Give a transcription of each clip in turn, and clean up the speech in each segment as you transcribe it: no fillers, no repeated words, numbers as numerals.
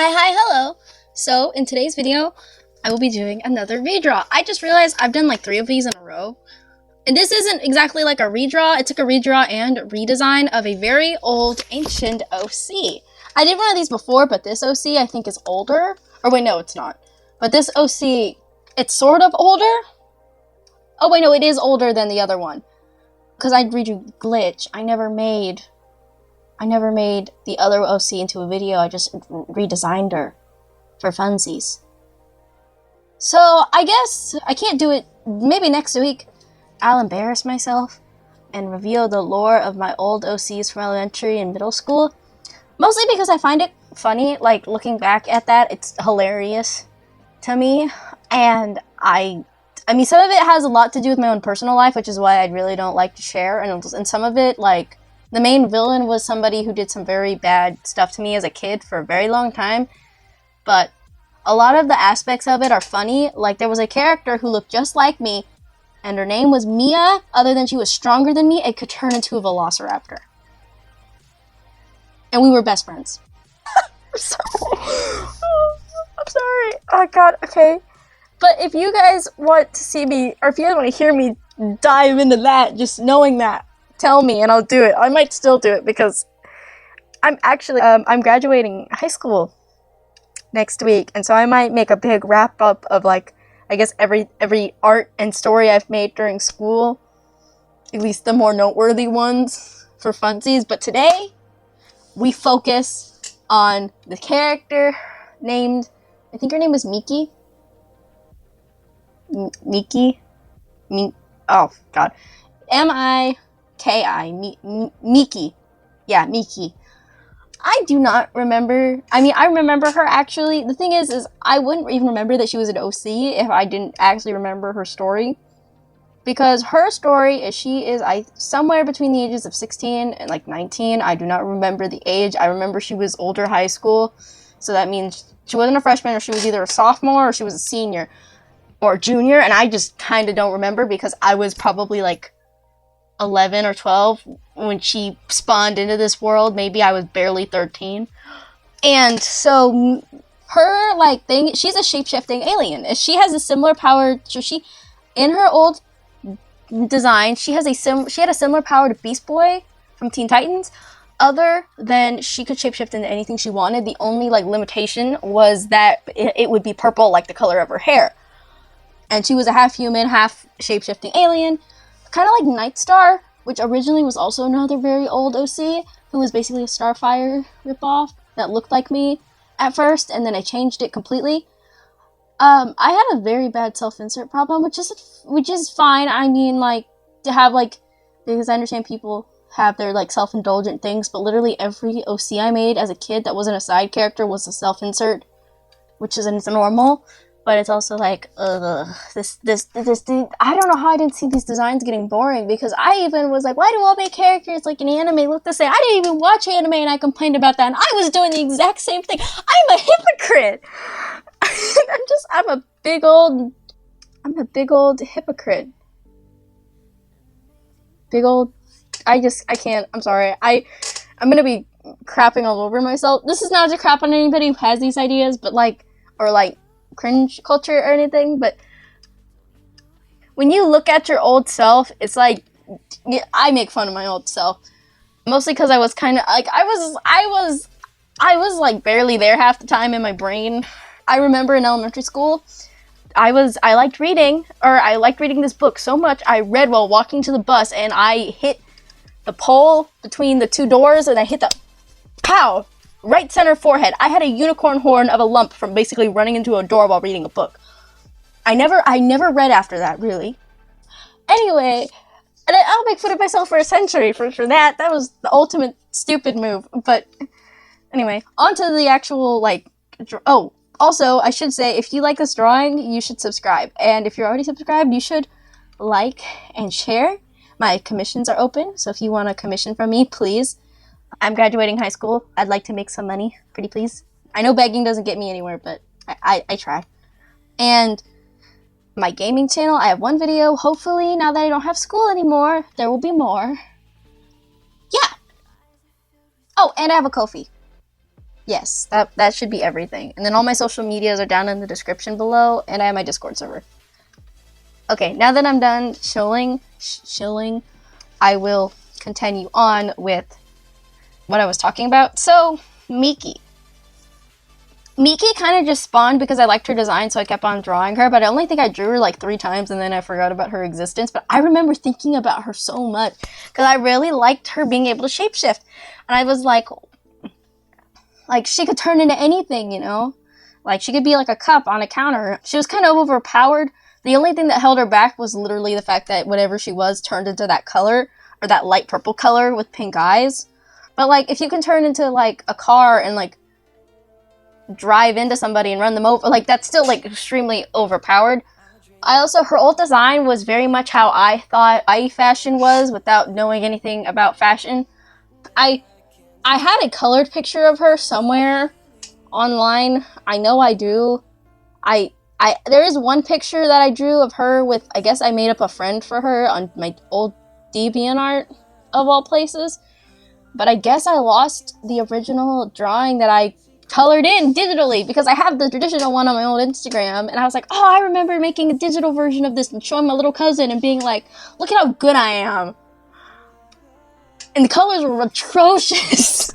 Hi, hello. So in today's video, I will be doing another redraw. I just realized I've done like 3 of these in a row. And this isn't exactly like a redraw. It took a redraw and redesign of a very old, ancient OC. I did one of these before, but this OC I think is older. Or wait, no, it's not. But this OC, it's sort of older. Oh wait, no, it is older than the other one. Because I redrew Glitch. I never made the other OC into a video. I just redesigned her for funsies. So I guess I can't do it. Maybe next week I'll embarrass myself and reveal the lore of my old OCs from elementary and middle school. Mostly because I find it funny, like looking back at that, it's hilarious to me. And I mean, some of it has a lot to do with my own personal life, which is why I really don't like to share. And some of it, like, the main villain was somebody who did some very bad stuff to me as a kid for a very long time. But a lot of the aspects of it are funny. Like, there was a character who looked just like me, and her name was Mia. Other than she was stronger than me, it could turn into a velociraptor. And we were best friends. I'm sorry. Oh god, okay. But if you guys want to see me, or if you guys want to hear me dive into that, just knowing that, tell me and I'll do it. I might still do it because I'm actually, I'm graduating high school next week. And so I might make a big wrap up of, like, I guess every art and story I've made during school. At least the more noteworthy ones for funsies. But today, we focus on the character named, I think her name was Miki. Miki? Oh, God. M-I-K-I. Miki. Yeah, Miki. I do not remember. I mean, I remember her actually. The thing is I wouldn't even remember that she was an OC if I didn't actually remember her story. Because her story is she is somewhere between the ages of 16 and like 19. I do not remember the age. I remember she was older high school. So that means she wasn't a freshman, or she was either a sophomore or she was a senior or junior. And I just kind of don't remember because I was probably like 11 or 12 when she spawned into this world. Maybe I was barely 13. And so her like thing, she's a shape-shifting alien. She has a similar power. So she, in her old design, she had a similar power to Beast Boy from Teen Titans, other than she could shapeshift into anything she wanted. The only like limitation was that it would be purple, like the color of her hair. And she was a half human, half shape-shifting alien, kind of like Nightstar, which originally was also another very old OC, who was basically a Starfire ripoff that looked like me at first, and then I changed it completely. I had a very bad self-insert problem, which is fine. I mean, like, to have, like, because I understand people have their, like, self-indulgent things, but literally every OC I made as a kid that wasn't a side character was a self-insert, which isn't normal. But it's also like, this, I don't know how I didn't see these designs getting boring, because I even was like, why do all my characters, like, in anime look the same? I didn't even watch anime, and I complained about that, and I was doing the exact same thing. I'm a hypocrite! I'm a big old hypocrite. I can't, I'm sorry. I'm gonna be crapping all over myself. This is not to crap on anybody who has these ideas, but like, or like, cringe culture or anything, but when you look at your old self, it's like, I make fun of my old self, mostly because I was kind of like, I was like barely there half the time in my brain. I remember in elementary school, I liked reading this book so much, I read while walking to the bus, and I hit the pole between the 2 doors, and I hit the pow right center forehead. I had a unicorn horn of a lump from basically running into a door while reading a book. I never read after that, really. Anyway, and I'll make fun of myself for a century for that. That was the ultimate stupid move. But anyway, on to the actual, like, oh, also, I should say, if you like this drawing, you should subscribe. And if you're already subscribed, you should like and share. My commissions are open, so if you want a commission from me, please I'm graduating high school. I'd like to make some money, pretty please. I know begging doesn't get me anywhere, but I try. And my gaming channel, I have one video. Hopefully, now that I don't have school anymore, there will be more. Yeah. Oh, and I have a Ko-fi. Yes, that should be everything. And then all my social medias are down in the description below, and I have my Discord server. Okay, now that I'm done shilling, I will continue on with what I was talking about. So, Miki. Miki kind of just spawned because I liked her design, so I kept on drawing her, but I only think I drew her like 3 times and then I forgot about her existence. But I remember thinking about her so much because I really liked her being able to shapeshift. And I was like, she could turn into anything, you know? Like, she could be like a cup on a counter. She was kind of overpowered. The only thing that held her back was literally the fact that whatever she was turned into that color, or that light purple color with pink eyes. But, like, if you can turn into, like, a car and, like, drive into somebody and run them over, like, that's still, like, extremely overpowered. Her ult design was very much how I thought fashion was without knowing anything about fashion. I had a colored picture of her somewhere online. I know I do. There is one picture that I drew of her with, I guess I made up a friend for her on my old DeviantArt, of all places. But I guess I lost the original drawing that I colored in digitally, because I have the traditional one on my old Instagram, and I was like, oh, I remember making a digital version of this and showing my little cousin and being like, look at how good I am. And the colors were atrocious.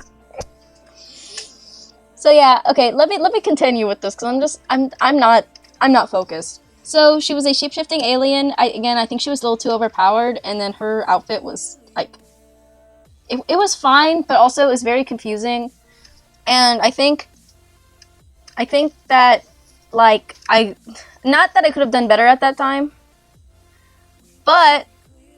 So yeah, okay, let me continue with this, because I'm not focused. So she was a shapeshifting alien. I think she was a little too overpowered, and then her outfit was like, it was fine, but also it was very confusing. And I think that, like, not that I could have done better at that time, but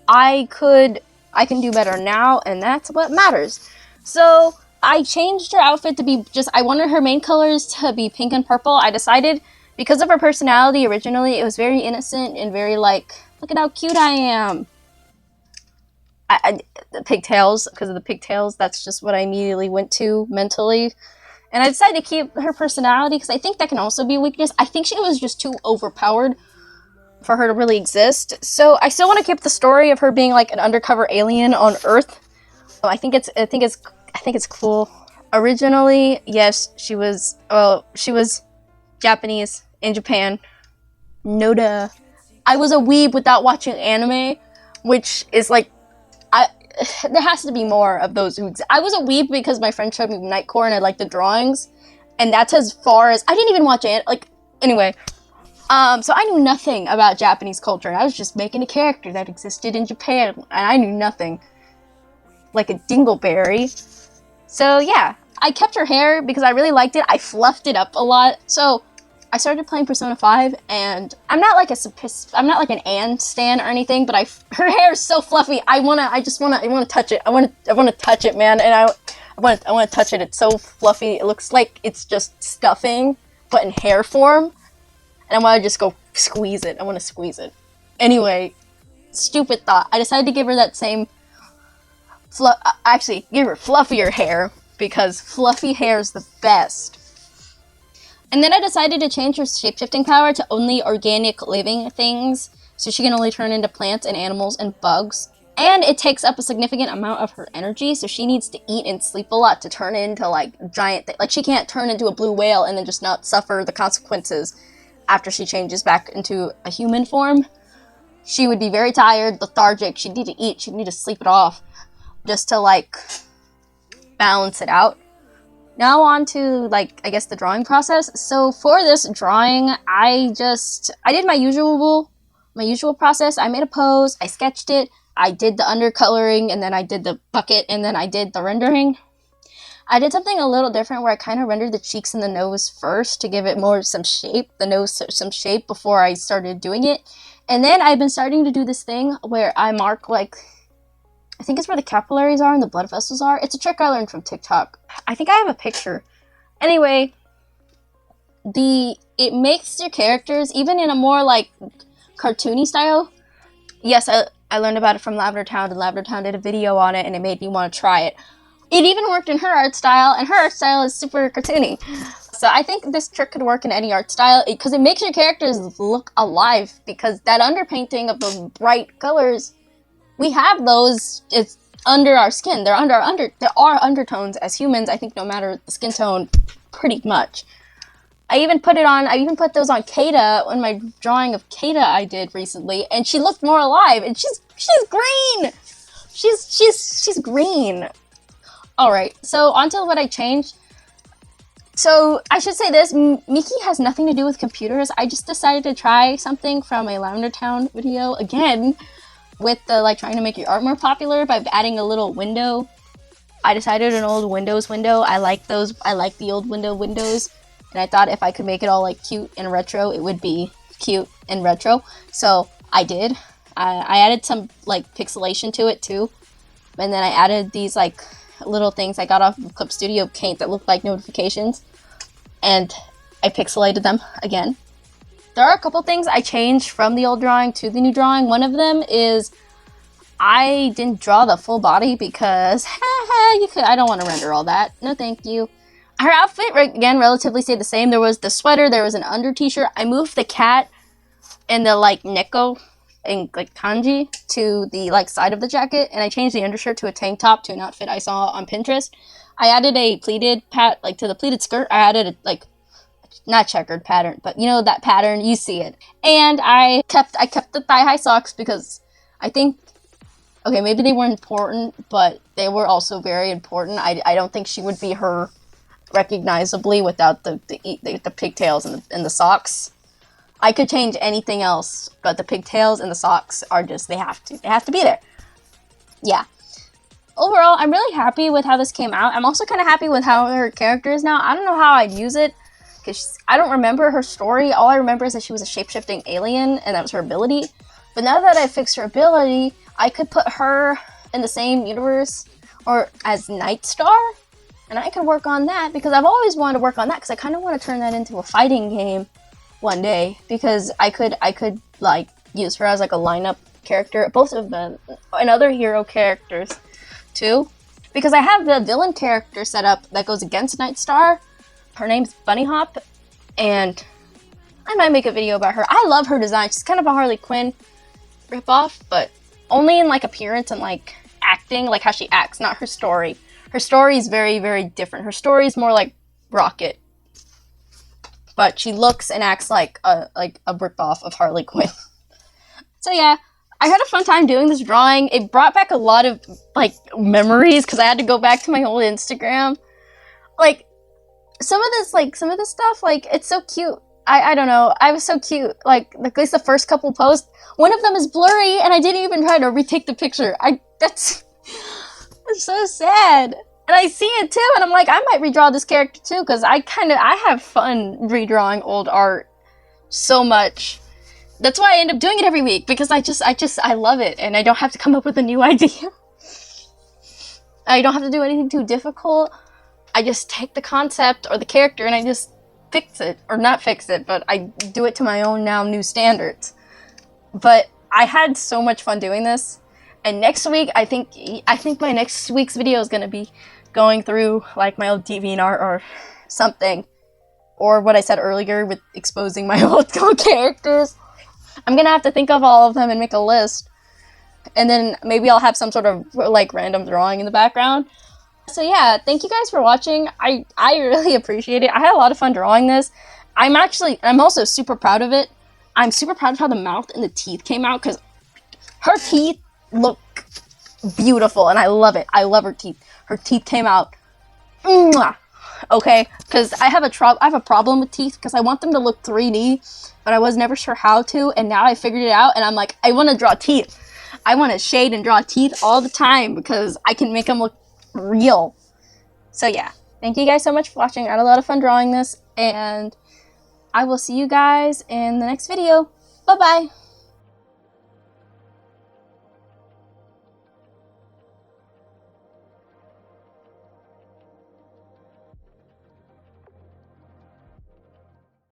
I can do better now, and that's what matters. So I changed her outfit to be I wanted her main colors to be pink and purple. I decided, because of her personality originally, it was very innocent and very like, look at how cute I am. The pigtails, because of the pigtails, that's just what I immediately went to mentally. And I decided to keep her personality, because I think that can also be a weakness. I think she was just too overpowered for her to really exist. So I still want to keep the story of her being like an undercover alien on Earth. I think it's cool. Originally, yes, she was Japanese in Japan. Noda. I was a weeb without watching anime, which is like, there has to be more of those who I was a weeb because my friend showed me Nightcore and I liked the drawings, and that's as far as I didn't even watch it. Like, anyway, so I knew nothing about Japanese culture, and I was just making a character that existed in Japan, and I knew nothing. Like a dingleberry. So yeah, I kept her hair because I really liked it. I fluffed it up a lot. So I started playing Persona 5, and I'm not like an Anne stan or anything, but her hair is so fluffy. I want to touch it. I want to touch it, man. And I want to touch it. It's so fluffy. It looks like it's just stuffing, but in hair form. And I want to just go squeeze it. I want to squeeze it. Anyway, stupid thought. I decided to give her that same give her fluffier hair, because fluffy hair is the best. And then I decided to change her shapeshifting power to only organic living things, so she can only turn into plants and animals and bugs. And it takes up a significant amount of her energy, so she needs to eat and sleep a lot to turn into, like, giant like, she can't turn into a blue whale and then just not suffer the consequences after she changes back into a human form. She would be very tired, lethargic, she'd need to eat, she'd need to sleep it off, just to, like, balance it out. Now on to, like, I guess the drawing process. So for this drawing, I did my usual process. I made a pose, I sketched it, I did the undercoloring, and then I did the bucket, and then I did the rendering. I did something a little different where I kind of rendered the cheeks and the nose first to give it some shape, before I started doing it. And then I've been starting to do this thing where I mark, like, I think it's where the capillaries are and the blood vessels are. It's a trick I learned from TikTok. I think I have a picture. Anyway, it makes your characters, even in a more, like, cartoony style. Yes, I learned about it from Lavender Town, and Lavender Town did a video on it, and it made me want to try it. It even worked in her art style, and her art style is super cartoony. So I think this trick could work in any art style because it makes your characters look alive, because that underpainting of those bright colors, we have those, it's under our skin. There are undertones as humans, I think, no matter the skin tone, pretty much. I even put those on Kata in my drawing of Kata I did recently, and she looked more alive, and she's green! She's green. Alright, so onto what I changed. So, I should say this, Miki has nothing to do with computers. I just decided to try something from a Lavender Town video, again, with the, like, trying to make your art more popular by adding a little window. I decided an old Windows window. I like the old windows. And I thought if I could make it all, like, cute and retro, it would be cute and retro. So, I did. I added some, like, pixelation to it, too. And then I added these, like, little things I got off of Clip Studio Paint that looked like notifications, and I pixelated them again. There are a couple things I changed from the old drawing to the new drawing. One of them is I didn't draw the full body because I don't want to render all that. No thank you. Her outfit, again, relatively stayed the same. There was the sweater, there was an under t-shirt. I moved the cat and the, like, neko and, like, kanji to the, like, side of the jacket, and I changed the undershirt to a tank top to an outfit I saw on Pinterest. I added a pleated to the pleated skirt. I added a, like, not checkered pattern, but you know that pattern, you see it. And I kept the thigh-high socks because I think, okay, maybe they weren't important, but they were also very important. I don't think she would be her recognizably without the pigtails and the socks. I could change anything else, but the pigtails and the socks are just, they have to be there. Yeah. Overall, I'm really happy with how this came out. I'm also kind of happy with how her character is now. I don't know how I'd use it, because I don't remember her story. All I remember is that she was a shape-shifting alien, and that was her ability. But now that I fixed her ability, I could put her in the same universe, or as Night Star, and I could work on that, because I've always wanted to work on that, because I kind of want to turn that into a fighting game one day, because I could like use her as like a lineup character, both of them, and other hero characters too, because I have the villain character set up that goes against Night Star. Her name's Bunny Hop, and I might make a video about her. I love her design. She's kind of a Harley Quinn ripoff, but only in like appearance and like acting, like how she acts, not her story. Her story is very, very different. Her story is more like Rocket, but she looks and acts like a ripoff of Harley Quinn. So yeah, I had a fun time doing this drawing. It brought back a lot of like memories, because I had to go back to my old Instagram. Like some of this stuff, like, it's so cute. I don't know. I was so cute. Like at least the first couple posts. One of them is blurry, and I didn't even try to retake the picture. That's so sad. And I see it too, and I'm like, I might redraw this character too, because I have fun redrawing old art so much. That's why I end up doing it every week, because I love it, and I don't have to come up with a new idea. I don't have to do anything too difficult. I just take the concept or the character and I just fix it, or not fix it, but I do it to my own now new standards. But I had so much fun doing this, and next week I think my next week's video is gonna be going through like my old DeviantArt or something, or what I said earlier with exposing my old characters. I'm gonna have to think of all of them and make a list, and then maybe I'll have some sort of like random drawing in the background. So yeah, thank you guys for watching. I really appreciate it. I had a lot of fun drawing this. I'm also super proud of it. I'm super proud of how the mouth and the teeth came out, because her teeth look beautiful, and I love it. I love her teeth. Her teeth came out. Mwah! Okay, because I have a problem with teeth, because I want them to look 3D, but I was never sure how to, and now I figured it out, and I'm like, I want to draw teeth. I want to shade and draw teeth all the time, because I can make them look real. So yeah, thank you guys so much for watching. I had a lot of fun drawing this, and I will see you guys in the next video. Bye bye.